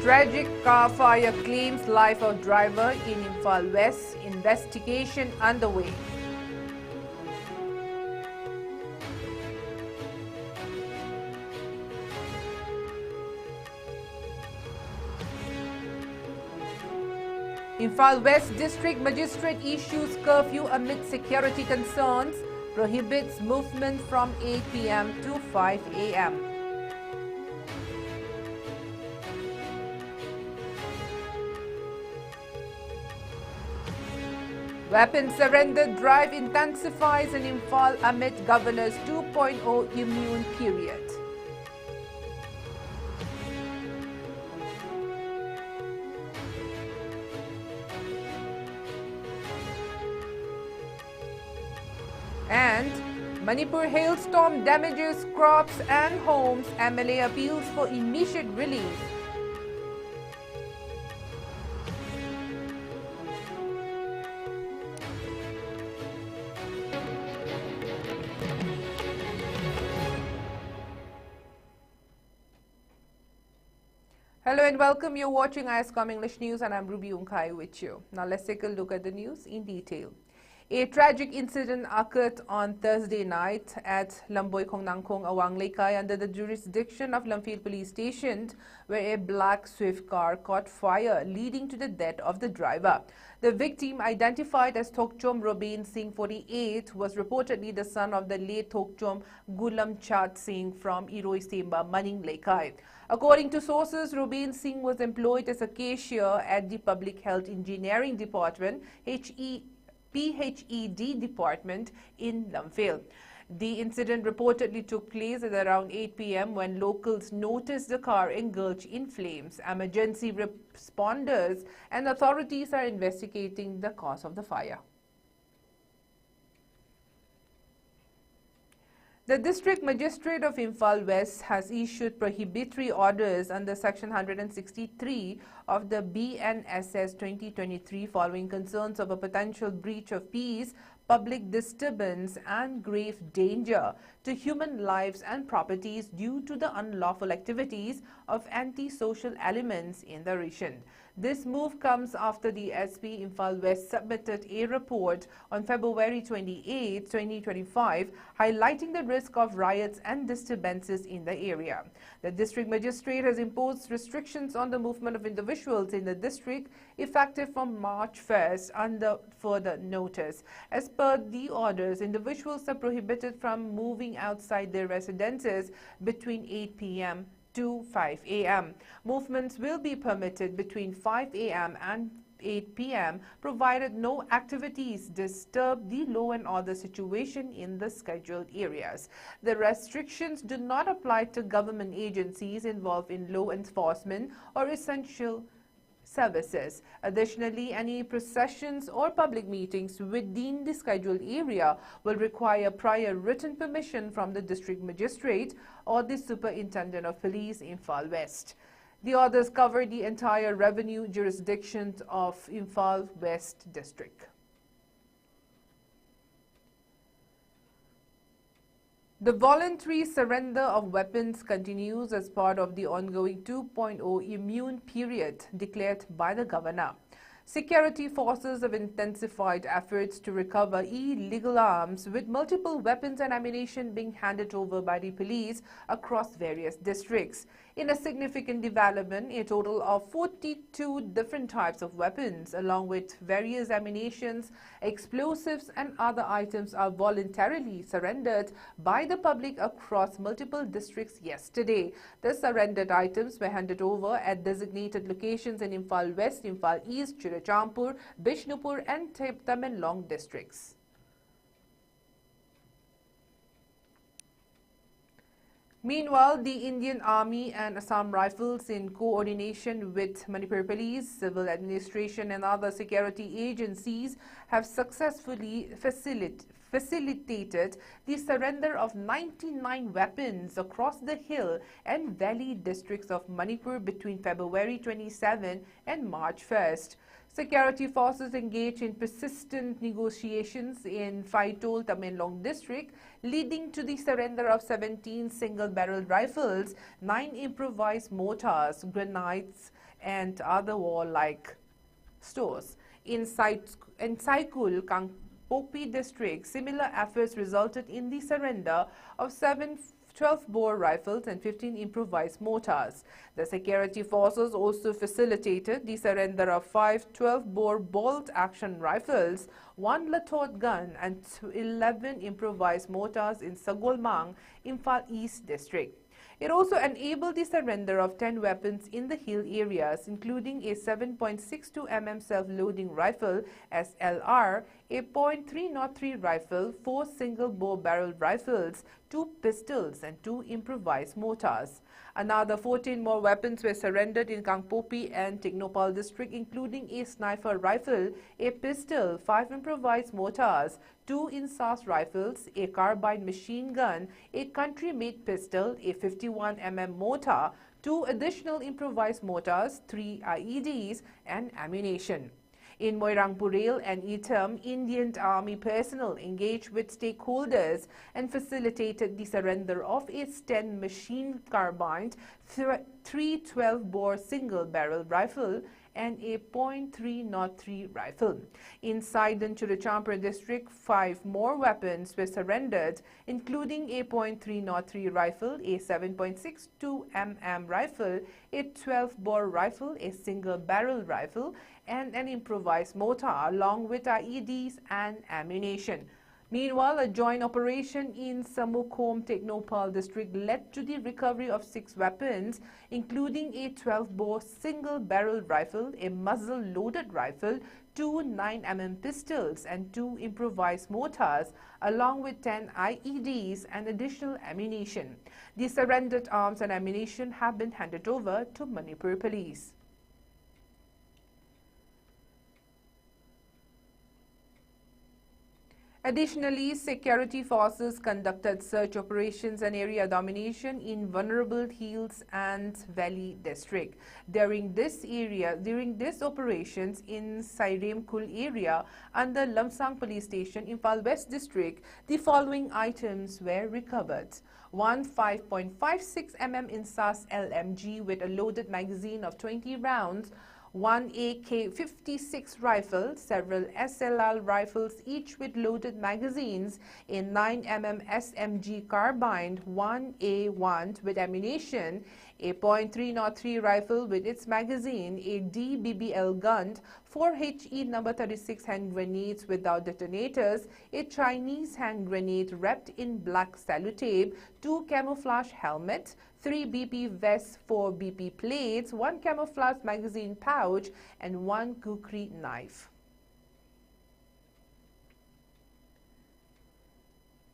Tragic car fire claims life of driver in Imphal West. Investigation underway. Imphal West District Magistrate issues curfew amid security concerns, prohibits movement from 8 p.m. to 5 a.m. Weapons surrender drive intensifies in Imphal amid Governor's 2.0 immune period. And Manipur hailstorm damages crops and homes. MLA appeals for immediate relief. Hello and welcome. You're watching ISCOM English News and I'm Ruby Unkai with you. Now let's take a look at the news in detail. A tragic incident occurred on Thursday night at Lamboy Kongnangkong, Awang Lekai under the jurisdiction of Lamphil Police Station, where a black Swift car caught fire, leading to the death of the driver. The victim, identified as Thokchom Robin Singh, 48, was reportedly the son of the late Thokchom Gulam Chat Singh from Iroi Semba, Maning Lekai. According to sources, Robin Singh was employed as a cashier at the Public Health Engineering Department, PHED department in Lamphil. The incident reportedly took place at around 8 p.m. when locals noticed the car engulfed in flames. Emergency responders and authorities are investigating the cause of the fire. The District Magistrate of Imphal West has issued prohibitory orders under Section 163 of the BNSS 2023 following concerns of a potential breach of peace, public disturbance and grave danger to human lives and properties due to the unlawful activities of anti-social elements in the region. This move comes after the SP Imphal West submitted a report on February 28, 2025, highlighting the risk of riots and disturbances in the area. The district magistrate has imposed restrictions on the movement of individuals in the district effective from March 1st under further notice. As per the orders, individuals are prohibited from moving outside their residences between 8 p.m. to 5 a.m. Movements will be permitted between 5 a.m. and 8 p.m. provided no activities disturb the law and order situation in the scheduled areas. The restrictions do not apply to government agencies involved in law enforcement or essential services. Additionally, any processions or public meetings within the scheduled area will require prior written permission from the district magistrate or the superintendent of police in Imphal West. The orders cover the entire revenue jurisdiction of Imphal West district. The voluntary surrender of weapons continues as part of the ongoing 2.0 immune period declared by the governor. Security forces have intensified efforts to recover illegal arms, with multiple weapons and ammunition being handed over by the police across various districts. In a significant development, a total of 42 different types of weapons, along with various ammunitions, explosives and other items are voluntarily surrendered by the public across multiple districts yesterday. The surrendered items were handed over at designated locations in Imphal West, Imphal East, Churachampur, Bishnupur and Tamenlong districts. Meanwhile, the Indian Army and Assam Rifles, in coordination with Manipur Police, Civil Administration and other security agencies, have successfully facilitated the surrender of 99 weapons across the hill and valley districts of Manipur between February 27 and March 1st. Security forces engaged in persistent negotiations in Phaitol, Tamenlong district, leading to the surrender of 17 single-barrel rifles, 9 improvised mortars, grenades, and other warlike stores. In Saikul, Kangpokpi district, similar efforts resulted in the surrender of 7 12-bore rifles and 15 improvised mortars. The security forces also facilitated the surrender of 5 12-bore bolt-action rifles, 1 Latot gun and 11 improvised mortars in Sagolmang, Imphal East district. It also enabled the surrender of 10 weapons in the hill areas, including a 7.62 mm self-loading rifle SLR, a .303 rifle, 4 single-bore barrel rifles, 2 pistols and 2 improvised mortars. Another 14 more weapons were surrendered in Kangpokpi and Teknopal district, including a sniper rifle, a pistol, 5 improvised mortars, 2 INSAS rifles, a carbine machine gun, a country-made pistol, a 51 mm mortar, 2 additional improvised mortars, 3 IEDs and ammunition. In Moirangpurel and Itam, Indian Army personnel engaged with stakeholders and facilitated the surrender of a Sten machine carbine, 3 12-bore single-barrel rifle and a .303 rifle. Inside the Churachampur district, 5 more weapons were surrendered, including a .303 rifle, a 7.62 mm rifle, a 12-bore rifle, a single-barrel rifle, and an improvised mortar, along with IEDs and ammunition. Meanwhile, a joint operation in Samukhom, Teknopal district led to the recovery of 6 weapons, including a 12-bore single-barrel rifle, a muzzle-loaded rifle, 2 9mm pistols and 2 improvised mortars, along with 10 IEDs and additional ammunition. The surrendered arms and ammunition have been handed over to Manipur Police. Additionally, security forces conducted search operations and area domination in vulnerable hills and valley district. During these operations in Sairemkul area under Lamsang Police Station, Imphal West district, the following items were recovered. 1 5.56 mm INSAS LMG with a loaded magazine of 20 rounds, 1 AK-56 rifle, several SLR rifles each with loaded magazines, a 9mm SMG carbine, 1 A1 with ammunition, a .303 rifle with its magazine, a DBBL gun, 4 HE number 36 hand grenades without detonators, a Chinese hand grenade wrapped in black sellotape, 2 camouflage helmets, 3 BP vests, 4 BP plates, 1 camouflage magazine pouch, and 1 kukri knife.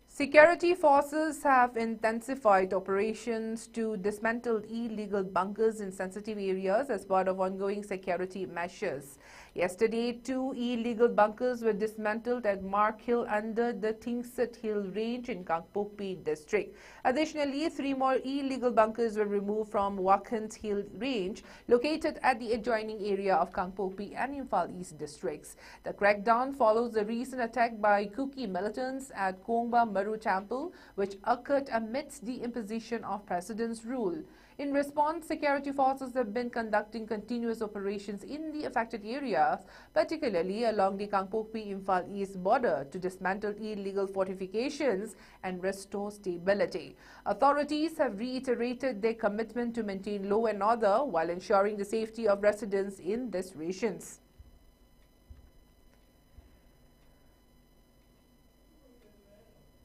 Security forces have intensified operations to dismantle illegal bunkers in sensitive areas as part of ongoing security measures. Yesterday, 2 illegal bunkers were dismantled at Mark Hill under the Tingsit Hill range in Kangpokpi district. Additionally, 3 more illegal bunkers were removed from Wakant Hill range located at the adjoining area of Kangpokpi and Imphal East districts. The crackdown follows the recent attack by Kuki militants at Kongba Maru Temple, which occurred amidst the imposition of President's rule. In response, security forces have been conducting continuous operations in the affected areas, particularly along the Kangpokpi-Imphal East border, to dismantle illegal fortifications and restore stability. Authorities have reiterated their commitment to maintain law and order while ensuring the safety of residents in these regions.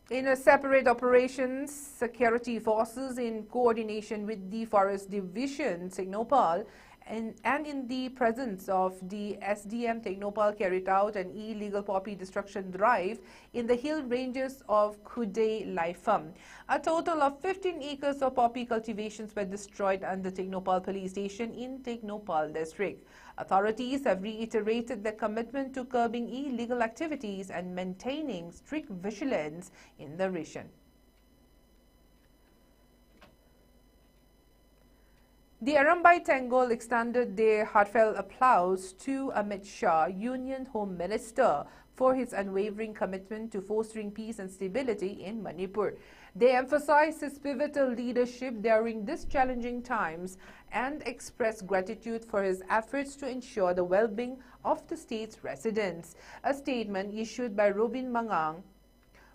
In a separate operations, security forces in coordination with the Forest Division, Teknopal, and in the presence of the SDM Teknopal carried out an illegal poppy destruction drive in the hill ranges of Khudei Laifam. A total of 15 acres of poppy cultivations were destroyed under Teknopal police station in Teknopal district. Authorities have reiterated their commitment to curbing illegal activities and maintaining strict vigilance in the region. The Arambai Tengol extended their heartfelt applause to Amit Shah, Union Home Minister, for his unwavering commitment to fostering peace and stability in Manipur. They emphasized his pivotal leadership during these challenging times and expressed gratitude for his efforts to ensure the well-being of the state's residents. A statement issued by Robin Mangang,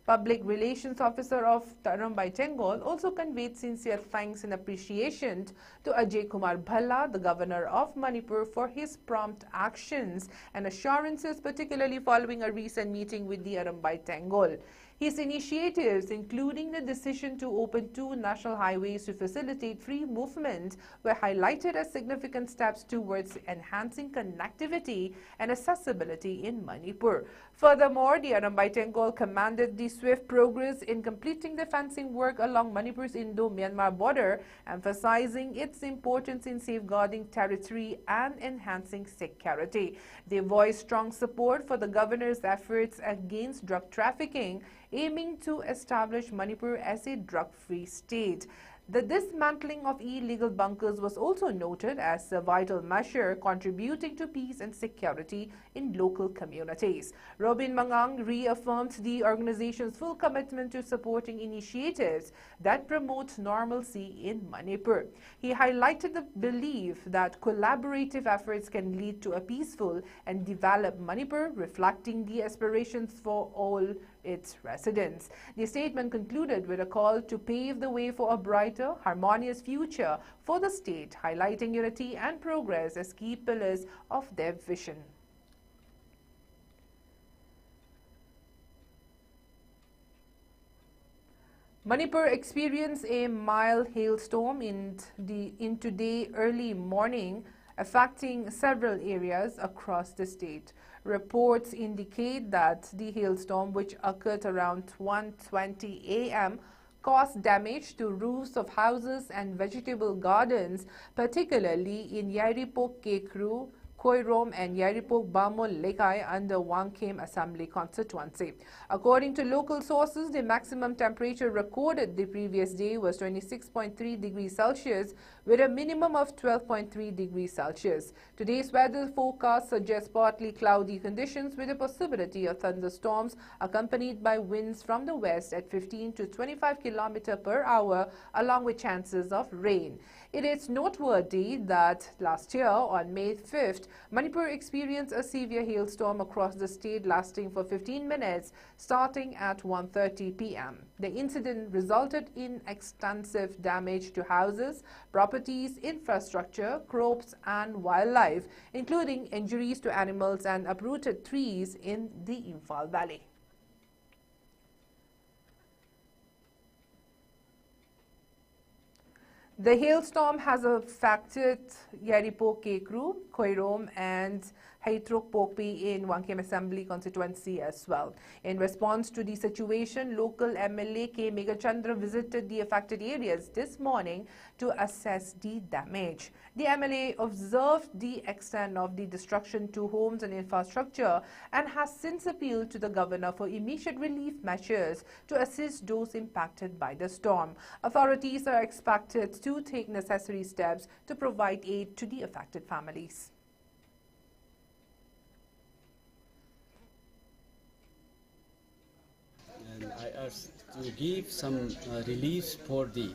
Public Relations Officer of Arambai Tengol, also conveyed sincere thanks and appreciation to Ajay Kumar Bhalla, the Governor of Manipur, for his prompt actions and assurances, particularly following a recent meeting with the Arambai Tengol. His initiatives, including the decision to open 2 national highways to facilitate free movement, were highlighted as significant steps towards enhancing connectivity and accessibility in Manipur. Furthermore, the Arambai Tengol commended the swift progress in completing the fencing work along Manipur's Indo-Myanmar border, emphasizing its importance in safeguarding territory and enhancing security. They voiced strong support for the governor's efforts against drug trafficking, aiming to establish Manipur as a drug-free state. The dismantling of illegal bunkers was also noted as a vital measure contributing to peace and security in local communities. Robin Mangang reaffirmed the organization's full commitment to supporting initiatives that promote normalcy in Manipur. He highlighted the belief that collaborative efforts can lead to a peaceful and developed Manipur, reflecting the aspirations for all its residents. The statement concluded with a call to pave the way for a brighter, harmonious future for the state, highlighting unity and progress as key pillars of their vision. Manipur experienced a mild hailstorm in today early morning, affecting several areas across the state. Reports indicate that the hailstorm, which occurred around 1:20 a.m., caused damage to roofs of houses and vegetable gardens, particularly in Yairipok Kekru, Koirom and Yairipok Bamol Lekai under Wangkem Assembly constituency. According to local sources, the maximum temperature recorded the previous day was 26.3 degrees Celsius with a minimum of 12.3 degrees Celsius. Today's weather forecast suggests partly cloudy conditions with a possibility of thunderstorms accompanied by winds from the west at 15 to 25 km per hour, along with chances of rain. It is noteworthy that last year, on May 5th, Manipur experienced a severe hailstorm across the state lasting for 15 minutes, starting at 1:30 p.m. The incident resulted in extensive damage to houses, properties, infrastructure, crops, and wildlife, including injuries to animals and uprooted trees in the Imphal Valley. The hailstorm has affected Yairipok Kekru, Koirom, and Haitrok Pokpi in Wangkem Assembly constituency as well. In response to the situation, local MLA K. Megachandra visited the affected areas this morning to assess the damage. The MLA observed the extent of the destruction to homes and infrastructure and has since appealed to the governor for immediate relief measures to assist those impacted by the storm. Authorities are expected to take necessary steps to provide aid to the affected families. And I asked to give some relief for the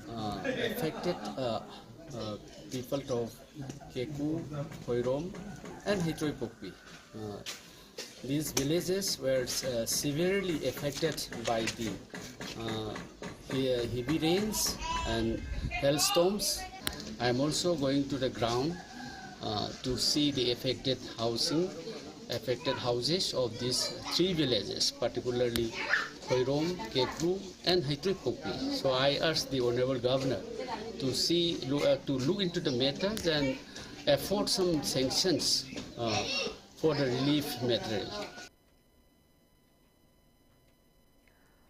affected people of Keku, Koirom, and Hitroipokpi. These villages were severely affected by the heavy rains and hailstorms. I am also going to the ground to see the affected houses of these 3 villages, particularly Koirom, Kekru, and Hitroipokpi. So I asked the Honorable Governor to look into the matters and afford some sanctions for the relief material.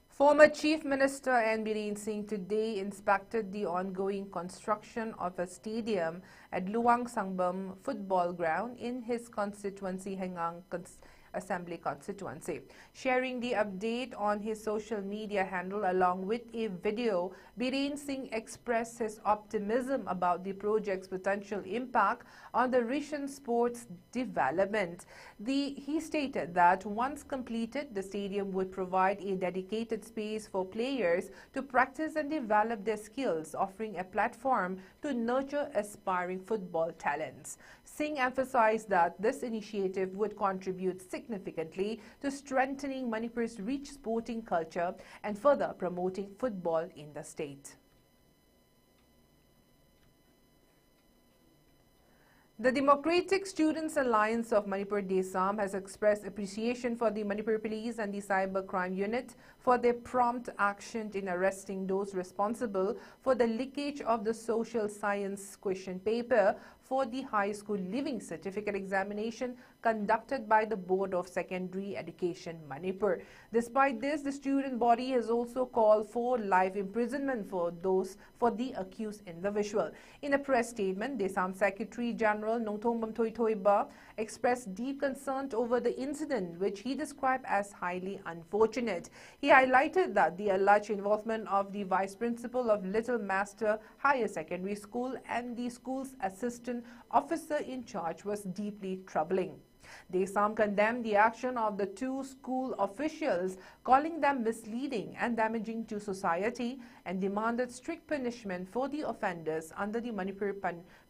Former Chief Minister N. Biren Singh today inspected the ongoing construction of a stadium at Luang Sangbam football ground in his constituency Hengang Assembly constituency. Sharing the update on his social media handle along with a video, Biren Singh expressed his optimism about the project's potential impact on the region's sports development. He stated that once completed, the stadium would provide a dedicated space for players to practice and develop their skills, offering a platform to nurture aspiring football talents. Singh emphasized that this initiative would contribute significantly to strengthening Manipur's rich sporting culture and further promoting football in the state. The Democratic Students Alliance of Manipur DESAM has expressed appreciation for the Manipur Police and the Cyber Crime Unit for their prompt action in arresting those responsible for the leakage of the social science question paper for the high school leaving certificate examination conducted by the Board of Secondary Education Manipur. Despite this, the student body has also called for life imprisonment for the accused individual. In a press statement, DESAM Secretary General Nongthongbam Thoithoiba expressed deep concern over the incident, which he described as highly unfortunate. He highlighted that the alleged involvement of the Vice Principal of Little Master Higher Secondary School and the school's assistant officer in charge was deeply troubling. DESAM condemned the action of the two school officials, calling them misleading and damaging to society, and demanded strict punishment for the offenders under the Manipur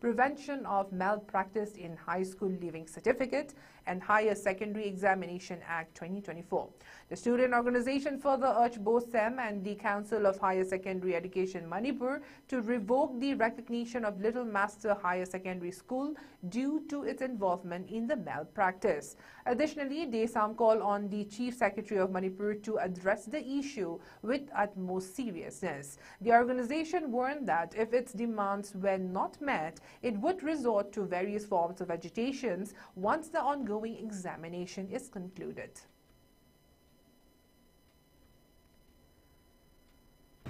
Prevention of Malpractice in High School Leaving Certificate and Higher Secondary Examination Act 2024. The student organization further urged both SEM and the Council of Higher Secondary Education Manipur to revoke the recognition of Little Master Higher Secondary School due to its involvement in the malpractice. Additionally, DESAM called on the Chief Secretary of Manipur to address the issue with utmost seriousness. The organization warned that if its demands were not met, it would resort to various forms of agitations once the ongoing examination is concluded.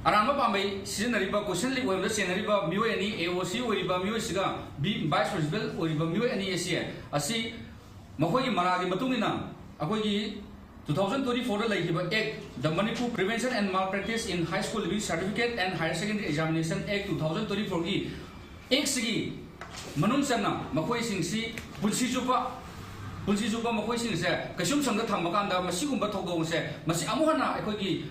Aramba Pamay, Sinariba, Kushali, where the Senariba, Mu and AOC, Uriba Musiga, be vice principal, Uriba Mu and ESA. I see Mahoyi Maradi Matumina, Akoyi 2024 Act, the Manipur Prevention and Malpractice in High School Leaving Certificate and Higher Secondary Examination Act 2024 Exigi Manumsana, Makoi Singsi, Pulsijupa, Makoi Singse, Kasum Sanga Tamakanda, Masikumba Togo se, Masi Amuana, Akogi.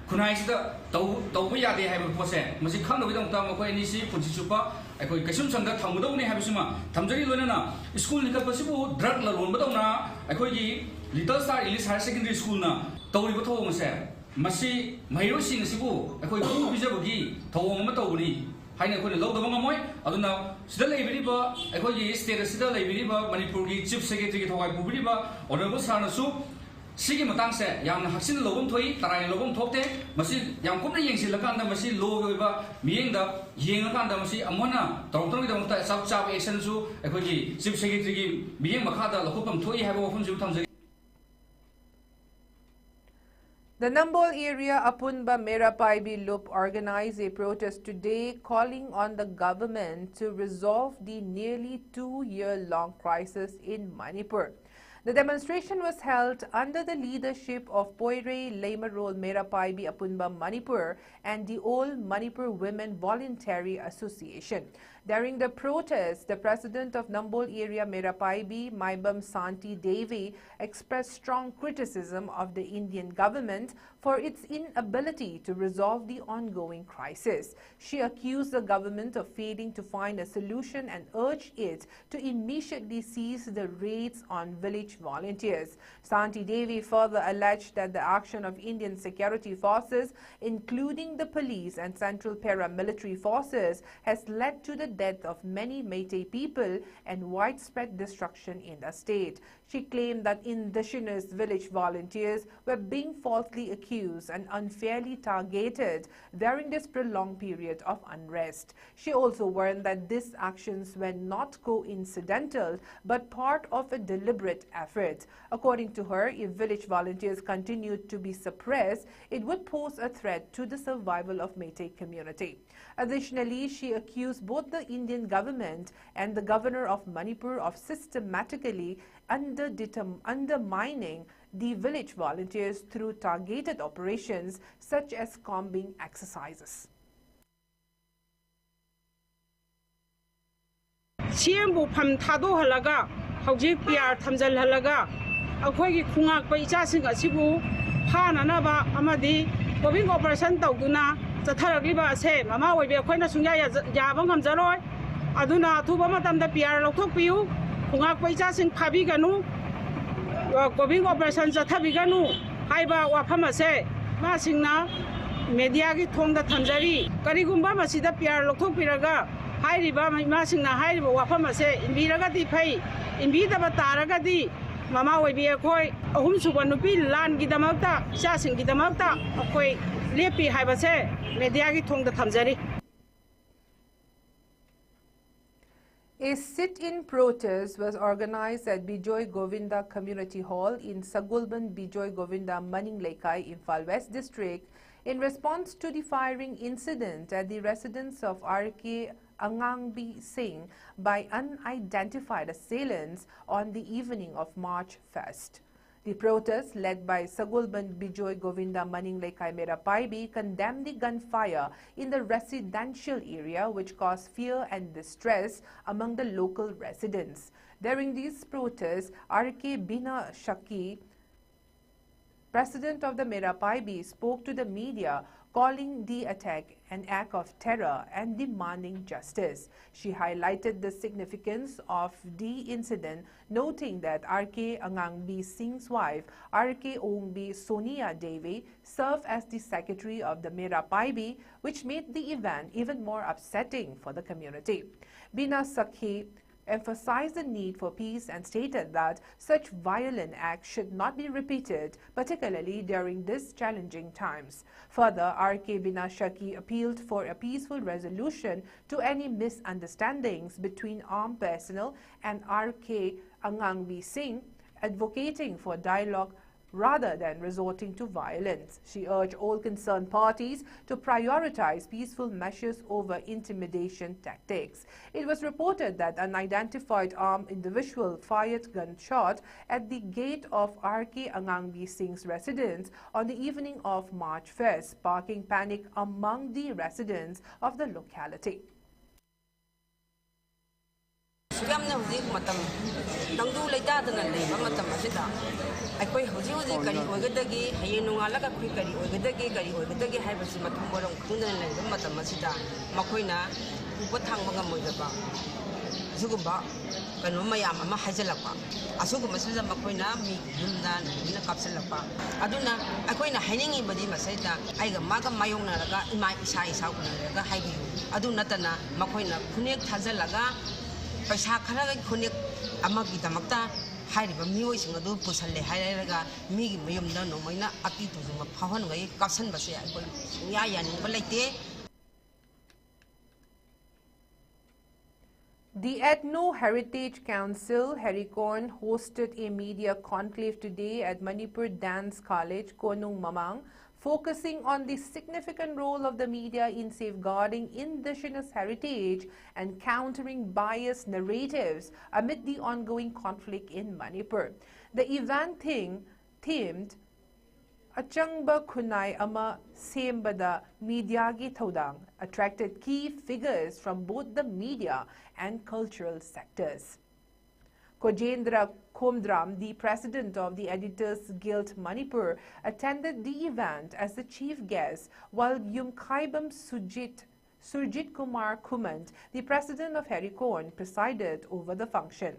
Kunai the Tawaya they have a pose, Masicano with Tamako Nisi, Puchichupa, I could Kasum Sanga Tamudoni Habisuma, Tamjari Lunana, School Nicapasibu, Drug La Madonna, I could ye Little Star Elise High Secondary School na, Tauri Baton se, Masi, Mayosin Sibu, I could do Bizabugi, Tawamatoli, Haina could load the Mamoy, I don't know, Sida Labiriba, I could ye state a Sida Labiriba, Manipuri, Chief Secretary to Hawaii Bubiba, or the Busana soup. Sigi Matangse, Yang Hasin Lobum Toy, Tarai Lobum Tote, Masi, Yang Kumna Yang Silakanda, Masi, Loga, Mienda, Yangakanda, Masi, Amona, Tonton, South South Asensu, Equity, Chief Secretary, being Makata, Lokupam Toy, have often sometimes. The Nambol area Apunba Merapaibi Loop organized a protest today calling on the government to resolve the nearly 2-year-long crisis in Manipur. The demonstration was held under the leadership of Poire Leimarol Merapaibi Apunba Manipur and the All Manipur Women Voluntary Association. During the protest, the president of Nambol area Merapaibi, Maibam Santi Devi, expressed strong criticism of the Indian government for its inability to resolve the ongoing crisis. She accused the government of failing to find a solution and urged it to immediately cease the raids on village volunteers. Santi Devi further alleged that the action of Indian security forces, including the police and central paramilitary forces, has led to the death of many Meitei people and widespread destruction in the state. She claimed that indigenous village volunteers were being falsely accused and unfairly targeted during this prolonged period of unrest. She also warned that these actions were not coincidental but part of a deliberate effort. According to her, if village volunteers continued to be suppressed, it would pose a threat to the survival of Meitei community. Additionally, she accused both the Indian government and the governor of Manipur of systematically undermining the village volunteers through targeted operations such as combing exercises. CM부 팜 타도하라가 hꯧ직 PR 탐절하라가 ꯑꯩꯈꯣꯏꯒꯤ ꯈꯨꯡꯉꯥꯛꯄ ꯏꯆꯥꯁꯤꯡ ꯑꯁꯤꯕꯨ ꯐꯥꯅꯅꯕ ꯑꯃꯗꯤ ꯀꯣꯕꯤꯡ operation ꯇꯧꯗꯨꯅ ꯆꯠꯊꯔꯛꯂꯤꯕ ꯑꯁꯦ ꯃꯃꯥ ꯑꯣꯏꯕꯤ ꯑꯩꯈꯣꯏꯅ ꯁꯨꯡꯌꯥ ꯌꯥꯕ ꯉꯝꯖꯔꯣꯏ ꯑꯗꯨꯅ ꯑꯊꯨꯕ ꯃꯇꯝꯗ PR ꯂꯧꯊꯣꯛꯄꯤꯌꯨ ꯈꯨꯡꯉꯥꯛꯄ ꯏꯆꯥꯁꯤꯡ ꯐꯥꯕꯤꯒꯅꯨ ꯀꯣꯕꯤꯡ ꯑꯣꯄꯔꯦꯁꯟ ꯆꯠꯊꯕꯤꯒꯅꯨ ꯍꯥꯏꯕ ꯋꯥꯐꯝ ꯑꯁꯦ ꯃꯥꯁꯤꯡꯅ ꯃꯦꯗꯤꯌꯥꯒꯤ ꯊꯣꯡꯗ ꯊꯝꯖꯔꯤ ꯀꯔꯤꯒꯨꯝꯕ ꯃꯁꯤꯗ PR ꯂꯧꯊꯣꯛꯄꯤꯔꯒ ꯍꯥꯏꯔꯤꯕ ꯏꯃꯥꯁꯤꯡꯅ ꯍꯥꯏꯔꯤꯕ ꯋꯥꯐꯝ ꯑꯁꯦ ꯏꯟꯕꯤꯔꯒꯗꯤ ꯐꯩ ꯏꯟꯕꯤꯗꯕ ꯇꯥꯔꯒꯗꯤ ꯃꯃꯥ ꯑꯣꯏꯕꯤ ꯑꯩꯈꯣꯏ ꯑꯍꯨꯝꯁꯨꯕ ꯅꯨꯄꯤ ꯂꯥꯟꯒꯤꯗꯃꯛꯇ ꯏꯆꯥꯁꯤꯡꯒꯤꯗꯃꯛꯇ ꯑꯩꯈꯣꯏ ꯂꯦꯞꯄꯤ ꯍꯥꯏꯕꯁꯦ ꯃꯦꯗꯤꯌꯥꯒꯤ ꯊꯣꯡꯗ ꯊꯝꯖꯔꯤ. A sit-in protest was organized at Bijoy Govinda Community Hall in Sagulban Bijoy Govinda Maninglekai, Imphal West District in response to the firing incident at the residence of R.K. Angangbi Singh by unidentified assailants on the evening of March 1st. The protest, led by Sagulban Bijoy Govinda Maninglekai Merapaibi, condemned the gunfire in the residential area, which caused fear and distress among the local residents. During these protests, R.K. Bina Shaki, president of the Merapaibi, spoke to the media, calling the attack an act of terror and demanding justice. She highlighted the significance of the incident, noting that R.K. Angangbi Singh's wife, R.K. Ongbi Sonia Devi, served as the secretary of the Merapaibi, which made the event even more upsetting for the community. Bina Sakhi emphasized the need for peace and stated that such violent acts should not be repeated, particularly during these challenging times. Further, R.K. Bina Shaki appealed for a peaceful resolution to any misunderstandings between armed personnel and R.K. Angangbi Singh, advocating for dialogue rather than resorting to violence. She urged all concerned parties to prioritize peaceful measures over intimidation tactics. It was reported that an unidentified armed individual fired gunshot at the gate of R.K. Angangbi Singh's residence on the evening of March 1st, sparking panic among the residents of the locality. Tangdu leitadana leba matam asida aikoi hoji hoji kari oigadagi hayen nongalaga khoi kari oigadagi haibasi mathum borom khundana leba matam asida makoina uba thangba moidaba asugumba kanu mayam ama hajalakpa asugumba sida makoina mi yumna na kapsalakpa aduna akoina hainingi badi masaida aiga maga mayongna raga ima isa kunaraga haibi adu natana makoina khunek thajalaga paisa kharaga khunek amagi damakta hairiba mioi sing adu pusalle hairaga migi mayumda nomaina ati tujuma phawan gai kapsan base aikoi ya yaning balaite. The Ethno Heritage Council, Harikon, hosted a media conclave today at Manipur Dance College, Konung Mamang, focusing on the significant role of the media in safeguarding indigenous heritage and countering biased narratives amid the ongoing conflict in Manipur. The event themed Achangba Kunai Ama Sembada Mediagi Thodang attracted key figures from both the media and cultural sectors. Kojendra Komdram, the president of the Editors Guild Manipur, attended the event as the chief guest, while Yumkaibam Surjit Kumar Kumant, the president of Harikon, presided over the function.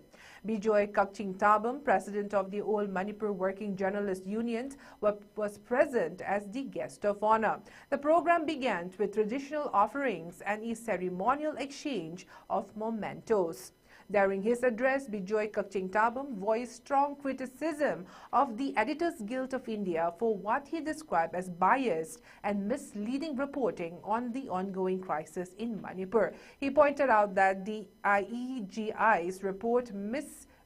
Bijoy Kakching Tabam, president of the Old Manipur Working Journalist Union, was present as the guest of honor. The program began with traditional offerings and a ceremonial exchange of mementos. During his address, Bijoy Kakching Tabam voiced strong criticism of the Editors Guild of India for what he described as biased and misleading reporting on the ongoing crisis in Manipur. He pointed out that the IEGI's report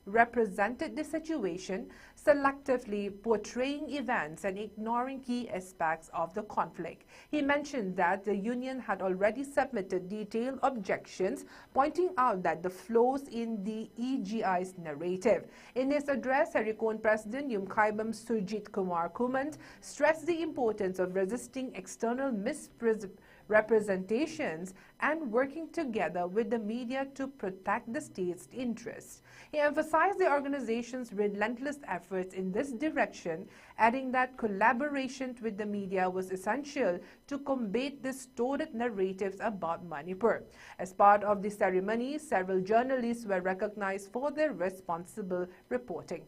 represented the situation, selectively portraying events and ignoring key aspects of the conflict. He mentioned that the union had already submitted detailed objections, pointing out that the flaws in the EGI's narrative. In his address, Harikon President Yumkhaibam Surjit Kumar Kumant stressed the importance of resisting external misrepresentations and working together with the media to protect the state's interests. He emphasized the organization's relentless efforts in this direction, adding that collaboration with the media was essential to combat distorted narratives about Manipur. As part of the ceremony, several journalists were recognized for their responsible reporting.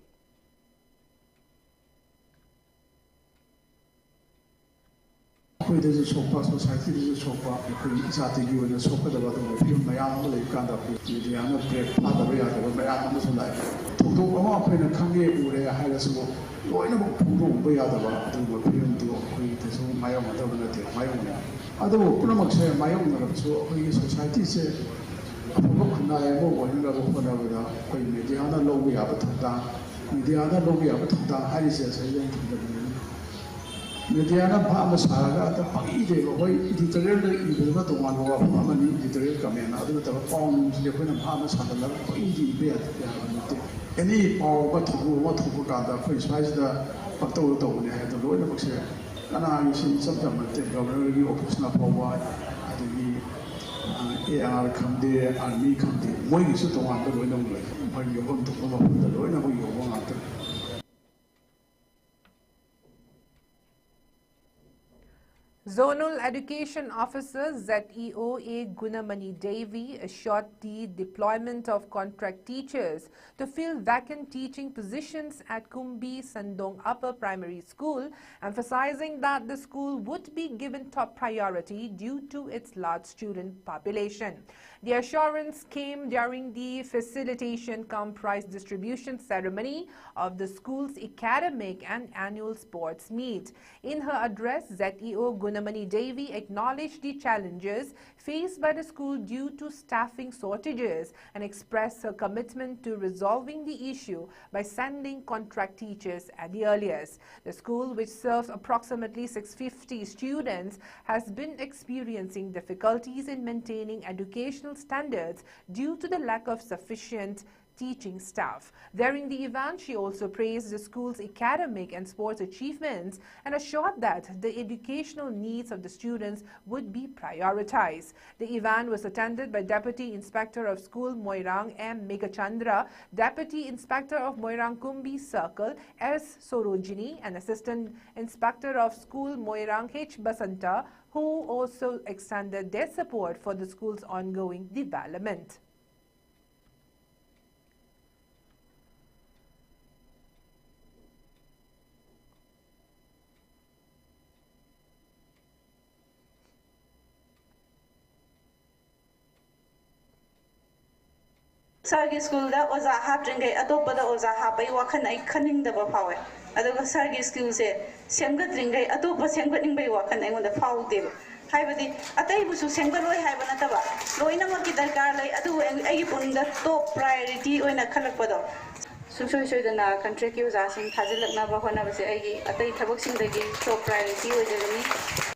Society Mediana Pama Saga, the Paki, editorial, even the one who are Pamani, editorial command, other than forms, the Palmas had a lot of easy bed. Any or what to go, what to put out the face, the Pato, they had the Lord of Share. And I see sometimes the governor, you open up for what the AR come there and me come there. Why is it the one that we don't like? When you want to come up with the Lord, you want to. Zonal Education Officer ZEOA Gunamani Devi assured the deployment of contract teachers to fill vacant teaching positions at Kumbi Sandong Upper Primary School, emphasizing that the school would be given top priority due to its large student population. The assurance came during the facilitation cum prize distribution ceremony of the school's academic and annual sports meet. In her address, ZEO Gunamani Devi acknowledged the challenges faced by the school due to staffing shortages and expressed her commitment to resolving the issue by sending contract teachers at the earliest. The school, which serves approximately 650 students, has been experiencing difficulties in maintaining educational standards due to the lack of sufficient teaching staff. During the event, she also praised the school's academic and sports achievements and assured that the educational needs of the students would be prioritized. The event was attended by Deputy Inspector of School Moirang M. Megachandra, Deputy Inspector of Moirang Kumbi Circle S. Sorojini, and Assistant Inspector of School Moirang H. Basanta, who also extended their support for the school's ongoing development. Sargi school da oza haptringai atopada oza hapai wakhan ai khaningdaba phawe aduga sargi school se semgatringai atopa semgatningbai wakhan ai ngonda phaude haibadi atai busu semgaloi haiba nataba loina maki darkar lai adu ai punda top priority oina khalakpado susoi soidana contract ki oza sing thajilakna ba hona base ai atai thabak sing dagi top priority oijagani.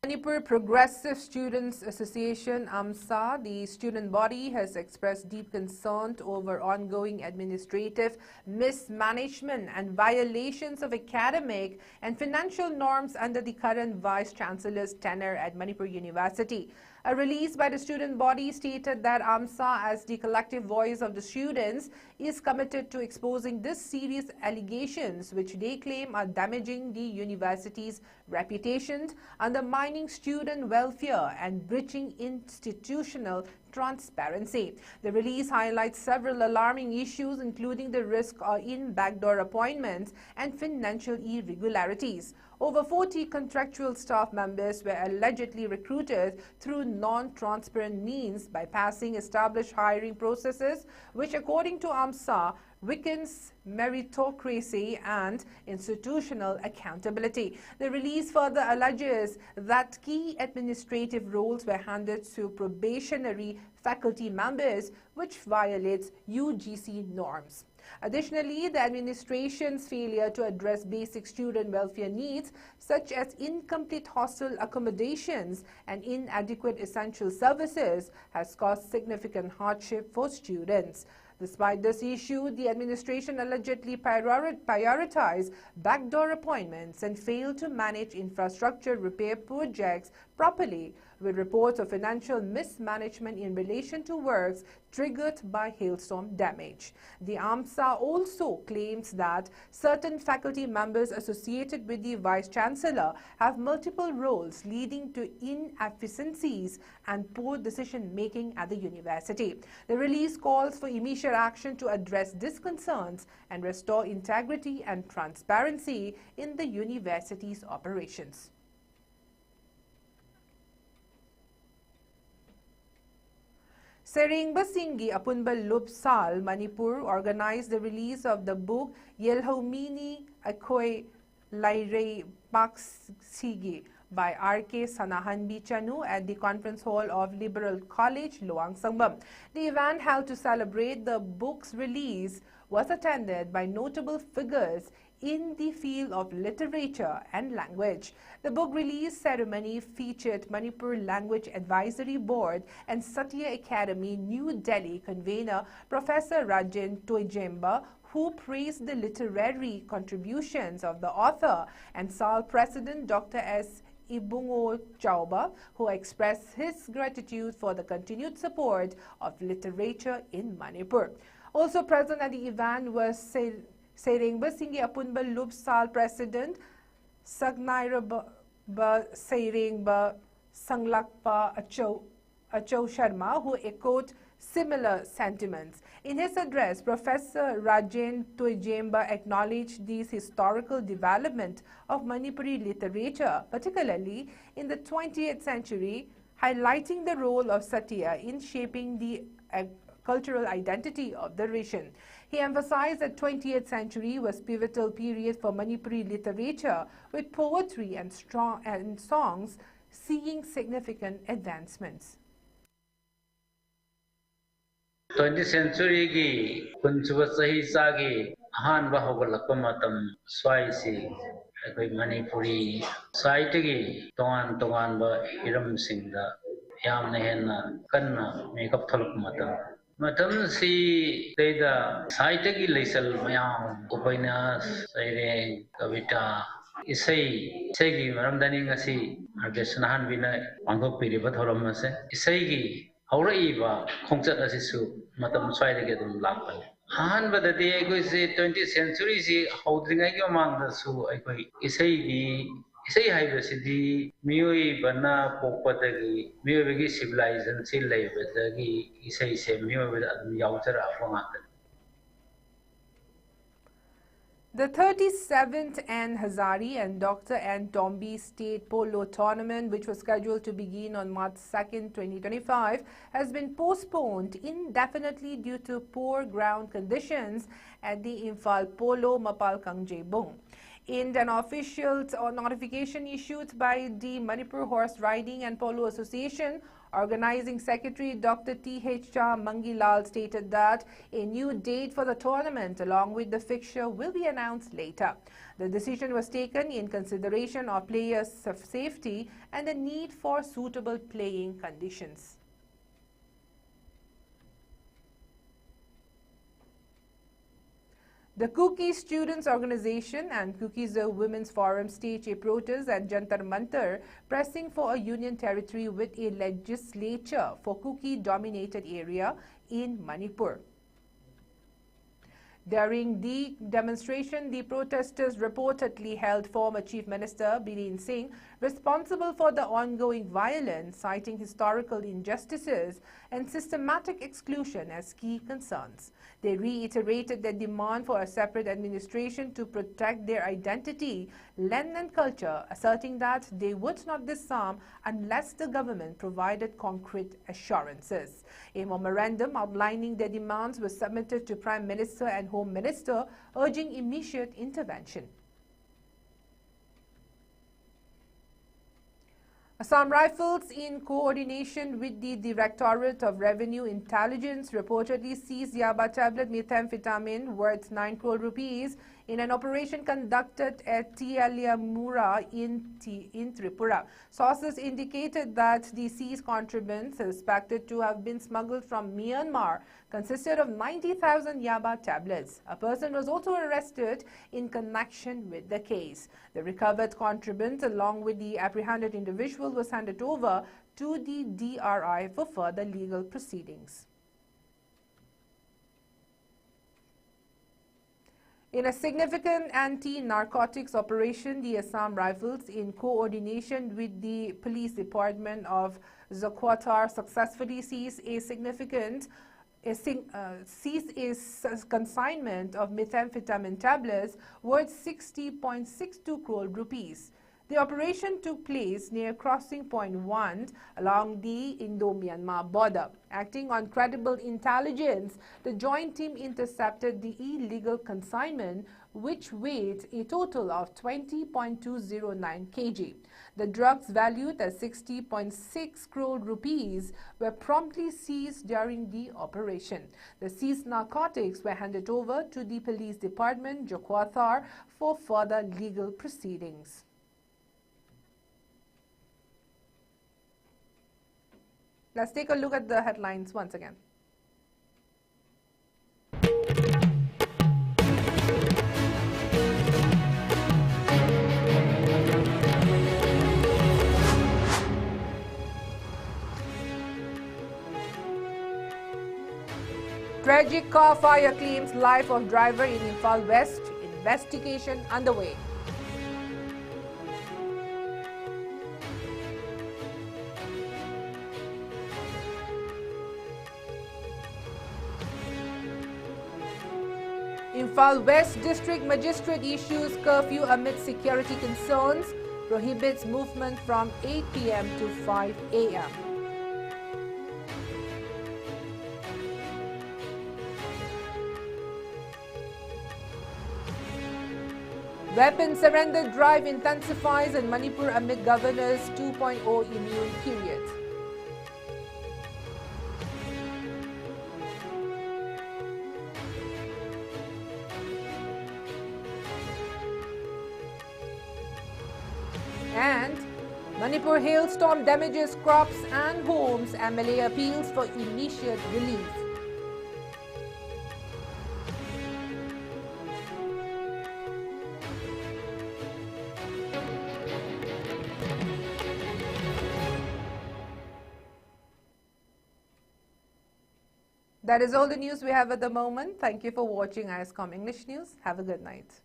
Manipur Progressive Students Association AMSA, the student body, has expressed deep concern over ongoing administrative mismanagement and violations of academic and financial norms under the current Vice Chancellor's tenure at Manipur University. A release by the student body stated that AMSA, as the collective voice of the students, is committed to exposing these serious allegations, which they claim are damaging the university's reputation, undermining student welfare, and breaching institutional transparency. The release highlights several alarming issues, including the risk in backdoor appointments and financial irregularities. Over 40 contractual staff members were allegedly recruited through non-transparent means, bypassing established hiring processes, which, according to AMSA, weakens meritocracy and institutional accountability. The release further alleges that key administrative roles were handed to probationary faculty members, which violates UGC norms. Additionally, the administration's failure to address basic student welfare needs, such as incomplete hostel accommodations and inadequate essential services, has caused significant hardship for students. Despite this issue, the administration allegedly prioritized backdoor appointments and failed to manage infrastructure repair projects properly, with reports of financial mismanagement in relation to works triggered by hailstorm damage. The AMSA also claims that certain faculty members associated with the Vice-Chancellor have multiple roles, leading to inefficiencies and poor decision-making at the university. The release calls for immediate action to address these concerns and restore integrity and transparency in the university's operations. Serengba Singhi Apunba Lupsal, Manipur, organized the release of the book Yelhomini Akoi Lairei Paksigi by R.K. Sanahanbi Chanu at the Conference Hall of Liberal College, Luang Sangbam. The event held to celebrate the book's release was attended by notable figures in the field of literature and language. The book release ceremony featured Manipur Language Advisory Board and Satya Academy New Delhi convener Professor Rajan Toijemba, who praised the literary contributions of the author, and SAL President Dr. S. Ibungo Chauba, who expressed his gratitude for the continued support of literature in Manipur. Also present at the event was Serengba Singhi Apunba Lupsal President Sagnairaba Serengba Sanglakpa Acho Sharma, who echoed similar sentiments. In his address, Professor Rajan Toijemba acknowledged this historical development of Manipuri literature, particularly in the 20th century, highlighting the role of Satya in shaping the cultural identity of the region. He emphasized that 20th century was pivotal period for Manipuri literature, with poetry and songs seeing significant advancements. 20th century ki kunchuba sahi sagi ahan ba hogalakpa matam swaisi akoi Manipuri site gi tongan ba hiram singda yamna henna kanna makeup thaluk matam si teda site gi leisal mayam upainas saireng kavita isai gi maramdani ngasi argesanahan bina pangok piriba thoram ase isai gi Auraiba Kongchat Asisu Matam Swidegedum Lapan. Han but the day I go say 20th century, see how drink among the Su Isai Hibacity, Mui Bana Popatagi, Mui civilization, Sil Labagi, Isai Mu with Yauter Afamatan. The 37th N. Hazari and Dr. N. Tomby State Polo Tournament, which was scheduled to begin on March 2nd, 2025, has been postponed indefinitely due to poor ground conditions at the Imphal Polo Mapal Kangjebung. In an official notification issued by the Manipur Horse Riding and Polo Association, Organizing Secretary Dr. T.H. Mangilal stated that a new date for the tournament along with the fixture will be announced later. The decision was taken in consideration of players' safety and the need for suitable playing conditions. The Kuki Students Organization and Kukizo Women's Forum stage a protest at Jantar Mantar, pressing for a union territory with a legislature for Kuki-dominated area in Manipur. During the demonstration, the protesters reportedly held former Chief Minister Biren Singh responsible for the ongoing violence, citing historical injustices and systematic exclusion as key concerns. They reiterated their demand for a separate administration to protect their identity, land and culture, asserting that they would not disarm unless the government provided concrete assurances. A memorandum outlining their demands was submitted to Prime Minister and Home Minister, urging immediate intervention. Assam Rifles, in coordination with the Directorate of Revenue Intelligence, reportedly seized Yaba tablet methamphetamine worth 9 crore rupees in an operation conducted at Tialiamura in Tripura. Sources indicated that the seized contraband, suspected to have been smuggled from Myanmar, consisted of 90,000 Yaba tablets. A person was also arrested in connection with the case. The recovered contraband, along with the apprehended individual, was handed over to the DRI for further legal proceedings. In a significant anti-narcotics operation, the Assam Rifles, in coordination with the Police Department of Zakwatar, successfully seized a consignment of methamphetamine tablets worth 60.62 crore rupees. The operation took place near crossing point 1 along the Indo-Myanmar border. Acting on credible intelligence, the joint team intercepted the illegal consignment, which weighed a total of 20.209 kg. The drugs, valued at 60.6 crore rupees, were promptly seized during the operation. The seized narcotics were handed over to the Police Department, Zakwatar, for further legal proceedings. Let's take a look at the headlines once again. Tragic car fire claims life of driver in Imphal West. Investigation underway. Imphal West District Magistrate issues curfew amid security concerns, prohibits movement from 8 p.m. to 5 a.m. Weapon surrender drive intensifies in Manipur amid Governor's 2.0 immune period. And Manipur hailstorm damages crops and homes. MLA appeals for immediate relief. That is all the news we have at the moment. Thank you for watching ISCOM English News. Have a good night.